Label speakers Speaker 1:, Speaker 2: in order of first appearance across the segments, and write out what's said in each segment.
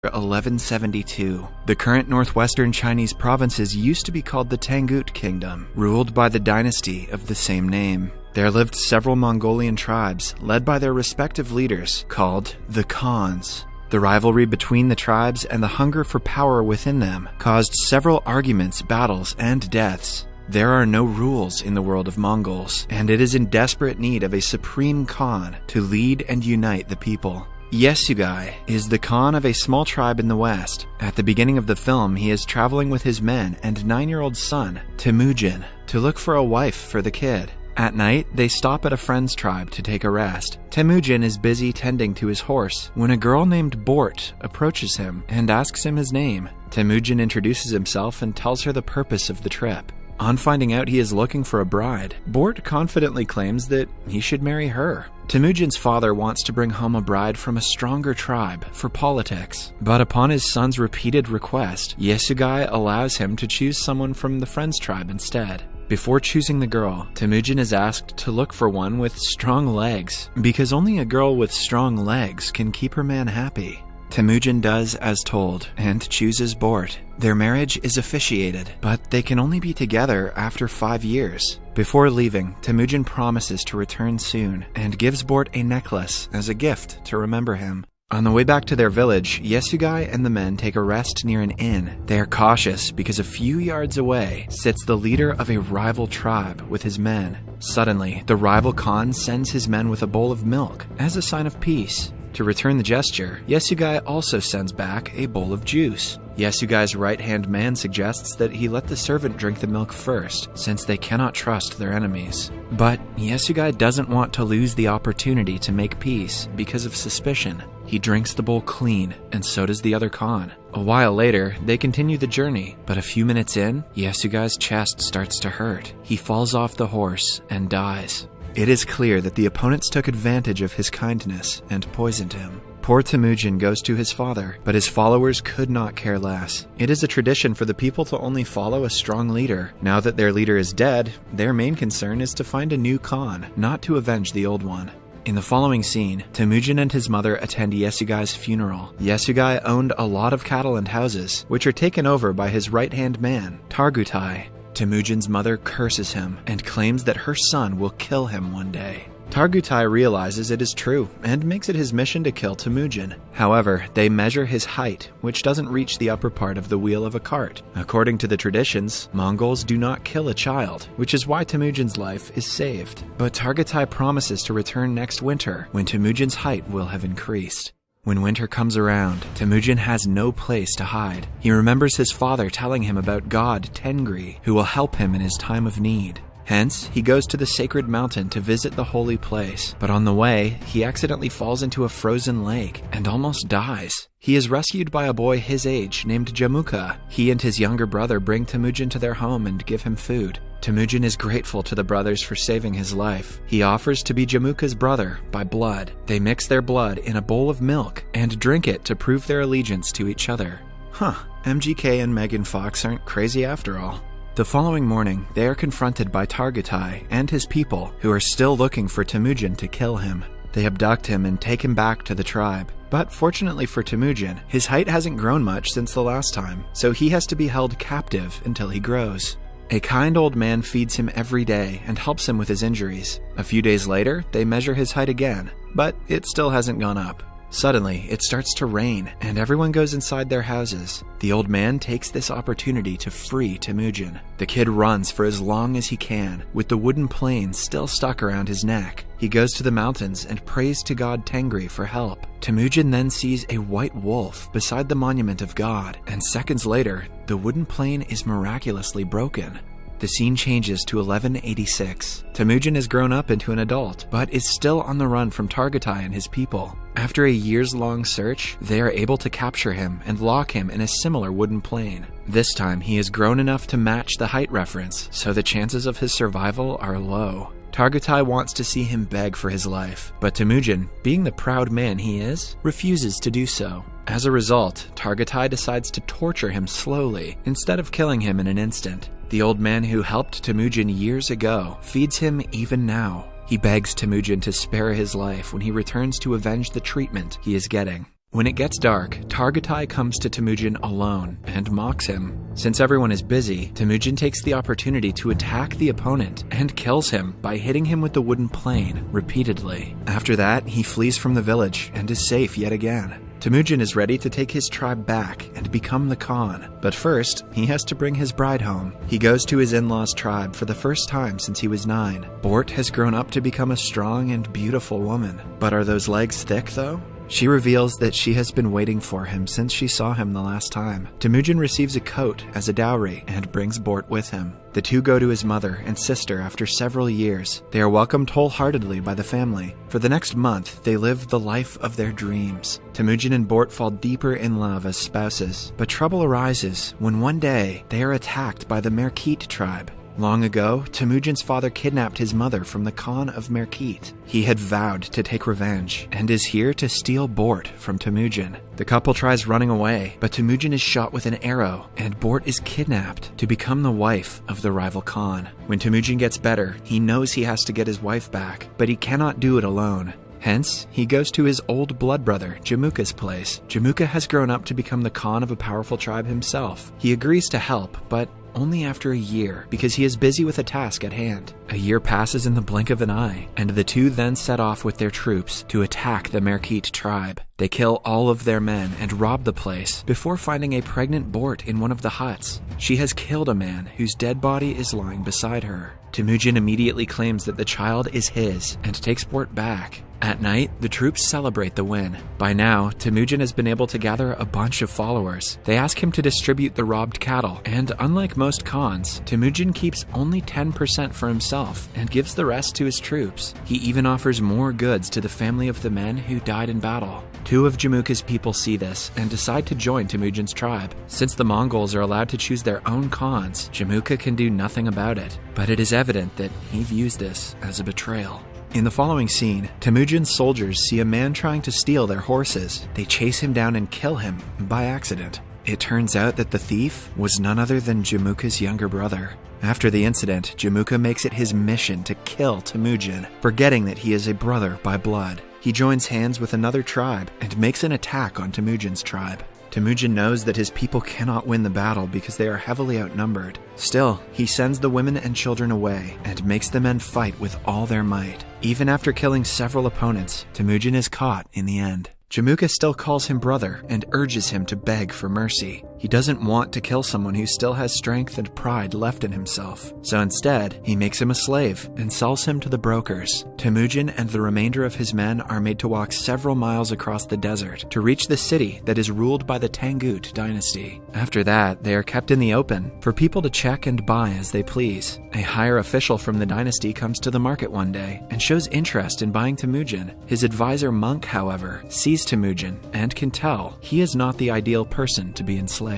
Speaker 1: 1172. The current northwestern Chinese provinces used to be called the Tangut Kingdom, ruled by the dynasty of the same name. There lived several Mongolian tribes, led by their respective leaders, called the Khans. The rivalry between the tribes and the hunger for power within them caused several arguments, battles, and deaths. There are no rules in the world of Mongols, and it is in desperate need of a supreme Khan to lead and unite the people. Yesugai is the Khan of a small tribe in the west. At the beginning of the film, he is traveling with his men and 9-year-old son, Temujin, to look for a wife for the kid. At night, they stop at a friend's tribe to take a rest. Temujin is busy tending to his horse when a girl named Bort approaches him and asks him his name. Temujin introduces himself and tells her the purpose of the trip. On finding out he is looking for a bride, Bort confidently claims that he should marry her. Temujin's father wants to bring home a bride from a stronger tribe for politics, but upon his son's repeated request, Yesugai allows him to choose someone from the friend's tribe instead. Before choosing the girl, Temujin is asked to look for one with strong legs, because only a girl with strong legs can keep her man happy. Temujin does as told and chooses Bort. Their marriage is officiated, but they can only be together after 5 years. Before leaving, Temujin promises to return soon and gives Bort a necklace as a gift to remember him. On the way back to their village, Yesugai and the men take a rest near an inn. They are cautious because a few yards away sits the leader of a rival tribe with his men. Suddenly, the rival Khan sends his men with a bowl of milk as a sign of peace. To return the gesture, Yesugai also sends back a bowl of juice. Yesugai's right-hand man suggests that he let the servant drink the milk first, since they cannot trust their enemies. But Yesugai doesn't want to lose the opportunity to make peace because of suspicion. He drinks the bowl clean, and so does the other Khan. A while later, they continue the journey, but a few minutes in, Yesugai's chest starts to hurt. He falls off the horse and dies. It is clear that the opponents took advantage of his kindness and poisoned him. Poor Temujin goes to his father, but his followers could not care less. It is a tradition for the people to only follow a strong leader. Now that their leader is dead, their main concern is to find a new Khan, not to avenge the old one. In the following scene, Temujin and his mother attend Yesugai's funeral. Yesugai owned a lot of cattle and houses, which are taken over by his right-hand man, Targutai. Temujin's mother curses him and claims that her son will kill him one day. Targutai realizes it is true and makes it his mission to kill Temujin. However, they measure his height, which doesn't reach the upper part of the wheel of a cart. According to the traditions, Mongols do not kill a child, which is why Temujin's life is saved. But Targutai promises to return next winter, when Temujin's height will have increased. When winter comes around, Temujin has no place to hide. He remembers his father telling him about God Tengri, who will help him in his time of need. Hence, he goes to the sacred mountain to visit the holy place, but on the way, he accidentally falls into a frozen lake and almost dies. He is rescued by a boy his age named Jamuka. He and his younger brother bring Temujin to their home and give him food. Temujin is grateful to the brothers for saving his life. He offers to be Jamuka's brother by blood. They mix their blood in a bowl of milk and drink it to prove their allegiance to each other. MGK and Megan Fox aren't crazy after all. The following morning, they are confronted by Targutai and his people, who are still looking for Temujin to kill him. They abduct him and take him back to the tribe. But fortunately for Temujin, his height hasn't grown much since the last time, so he has to be held captive until he grows. A kind old man feeds him every day and helps him with his injuries. A few days later, they measure his height again, but it still hasn't gone up. Suddenly, it starts to rain, and everyone goes inside their houses. The old man takes this opportunity to free Temujin. The kid runs for as long as he can, with the wooden plane still stuck around his neck. He goes to the mountains and prays to God Tengri for help. Temujin then sees a white wolf beside the monument of God, and seconds later, the wooden plane is miraculously broken. The scene changes to 1186. Temujin has grown up into an adult, but is still on the run from Targutai and his people. After a years-long search, they are able to capture him and lock him in a similar wooden plane. This time, he has grown enough to match the height reference, so the chances of his survival are low. Targutai wants to see him beg for his life, but Temujin, being the proud man he is, refuses to do so. As a result, Targutai decides to torture him slowly, instead of killing him in an instant. The old man who helped Temujin years ago feeds him even now. He begs Temujin to spare his life when he returns to avenge the treatment he is getting. When it gets dark, Targatai comes to Temujin alone and mocks him. Since everyone is busy, Temujin takes the opportunity to attack the opponent and kills him by hitting him with the wooden plane repeatedly. After that, he flees from the village and is safe yet again. Temujin is ready to take his tribe back and become the Khan, but first, he has to bring his bride home. He goes to his in-laws' tribe for the first time since he was 9. Bort has grown up to become a strong and beautiful woman. But are those legs thick, though? She reveals that she has been waiting for him since she saw him the last time. Temujin receives a coat as a dowry and brings Bort with him. The two go to his mother and sister after several years. They are welcomed wholeheartedly by the family. For the next month, they live the life of their dreams. Temujin and Bort fall deeper in love as spouses, but trouble arises when one day they are attacked by the Merkit tribe. Long ago, Temujin's father kidnapped his mother from the Khan of Merkit. He had vowed to take revenge, and is here to steal Bort from Temujin. The couple tries running away, but Temujin is shot with an arrow, and Bort is kidnapped to become the wife of the rival Khan. When Temujin gets better, he knows he has to get his wife back, but he cannot do it alone. Hence, he goes to his old blood brother, Jamuka's place. Jamuka has grown up to become the Khan of a powerful tribe himself. He agrees to help, but only after a year, because he is busy with a task at hand. A year passes in the blink of an eye, and the two then set off with their troops to attack the Merkit tribe. They kill all of their men and rob the place before finding a pregnant Bort in one of the huts. She has killed a man whose dead body is lying beside her. Temujin immediately claims that the child is his and takes Bort back. At night, the troops celebrate the win. By now, Temujin has been able to gather a bunch of followers. They ask him to distribute the robbed cattle, and unlike most Khans, Temujin keeps only 10% for himself and gives the rest to his troops. He even offers more goods to the family of the men who died in battle. 2 of Jamuka's people see this and decide to join Temujin's tribe. Since the Mongols are allowed to choose their own Khans, Jamuka can do nothing about it, but it is evident that he views this as a betrayal. In the following scene, Temujin's soldiers see a man trying to steal their horses. They chase him down and kill him by accident. It turns out that the thief was none other than Jamuka's younger brother. After the incident, Jamuka makes it his mission to kill Temujin, forgetting that he is a brother by blood. He joins hands with another tribe and makes an attack on Temujin's tribe. Temujin knows that his people cannot win the battle because they are heavily outnumbered. Still, he sends the women and children away and makes the men fight with all their might. Even after killing several opponents, Temujin is caught in the end. Jamuka still calls him brother and urges him to beg for mercy. He doesn't want to kill someone who still has strength and pride left in himself. So instead, he makes him a slave and sells him to the brokers. Temujin and the remainder of his men are made to walk several miles across the desert to reach the city that is ruled by the Tangut dynasty. After that, they are kept in the open for people to check and buy as they please. A higher official from the dynasty comes to the market one day and shows interest in buying Temujin. His advisor Monk, however, sees Temujin and can tell he is not the ideal person to be enslaved.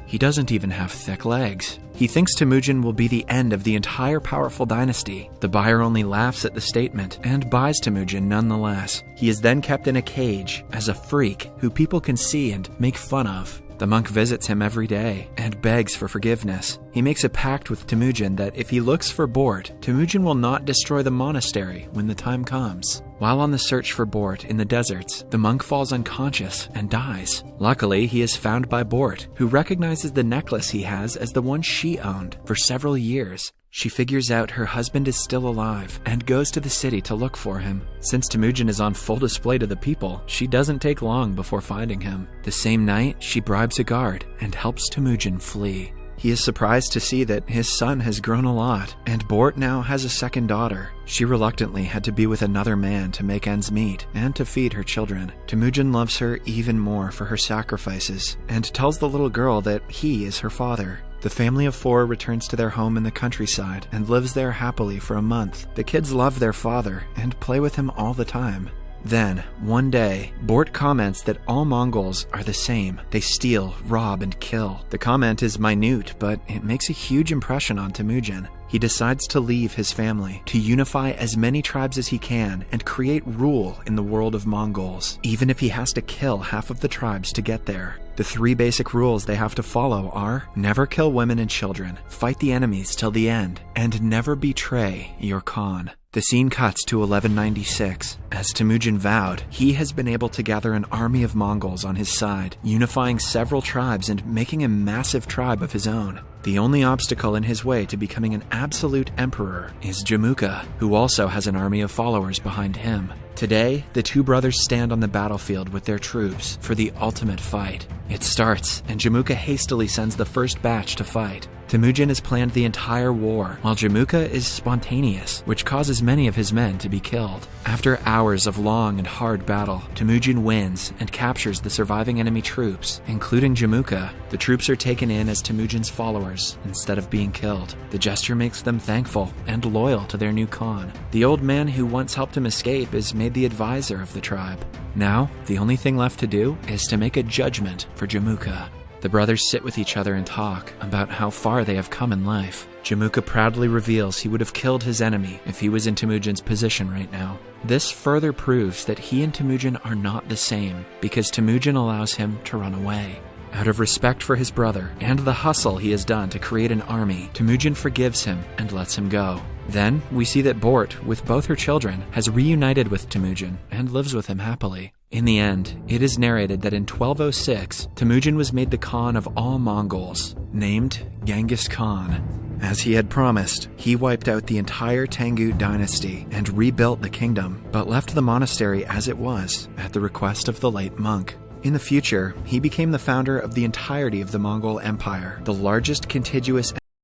Speaker 1: He doesn't even have thick legs. He thinks Temujin will be the end of the entire powerful dynasty. The buyer only laughs at the statement and buys Temujin nonetheless. He is then kept in a cage as a freak who people can see and make fun of. The monk visits him every day and begs for forgiveness. He makes a pact with Temujin that if he looks for Bort, Temujin will not destroy the monastery when the time comes. While on the search for Bort in the deserts, the monk falls unconscious and dies. Luckily, he is found by Bort, who recognizes the necklace he has as the one she owned for several years. She figures out her husband is still alive and goes to the city to look for him. Since Temujin is on full display to the people, she doesn't take long before finding him. The same night, she bribes a guard and helps Temujin flee. He is surprised to see that his son has grown a lot, and Bort now has a second daughter. She reluctantly had to be with another man to make ends meet and to feed her children. Temujin loves her even more for her sacrifices and tells the little girl that he is her father. The family of 4 returns to their home in the countryside and lives there happily for a month. The kids love their father and play with him all the time. Then, one day, Bort comments that all Mongols are the same. They steal, rob, and kill. The comment is minute, but it makes a huge impression on Temujin. He decides to leave his family, to unify as many tribes as he can, and create rule in the world of Mongols, even if he has to kill half of the tribes to get there. The 3 basic rules they have to follow are: never kill women and children, fight the enemies till the end, and never betray your Khan. The scene cuts to 1196. As Temujin vowed, he has been able to gather an army of Mongols on his side, unifying several tribes and making a massive tribe of his own. The only obstacle in his way to becoming an absolute emperor is Jamuka, who also has an army of followers behind him. Today, the two brothers stand on the battlefield with their troops for the ultimate fight. It starts, and Jamuka hastily sends the first batch to fight. Temujin has planned the entire war, while Jamuka is spontaneous, which causes many of his men to be killed. After hours of long and hard battle, Temujin wins and captures the surviving enemy troops, including Jamuka. The troops are taken in as Temujin's followers instead of being killed. The gesture makes them thankful and loyal to their new Khan. The old man who once helped him escape is made the advisor of the tribe. Now, the only thing left to do is to make a judgment for Jamuka. The brothers sit with each other and talk about how far they have come in life. Jamuka proudly reveals he would have killed his enemy if he was in Temujin's position right now. This further proves that he and Temujin are not the same, because Temujin allows him to run away. Out of respect for his brother and the hustle he has done to create an army, Temujin forgives him and lets him go. Then, we see that Bort, with both her children, has reunited with Temujin and lives with him happily. In the end, it is narrated that in 1206, Temujin was made the Khan of all Mongols, named Genghis Khan. As he had promised, he wiped out the entire Tangut dynasty and rebuilt the kingdom, but left the monastery as it was, at the request of the late monk. In the future, he became the founder of the entirety of the Mongol Empire, the largest contiguous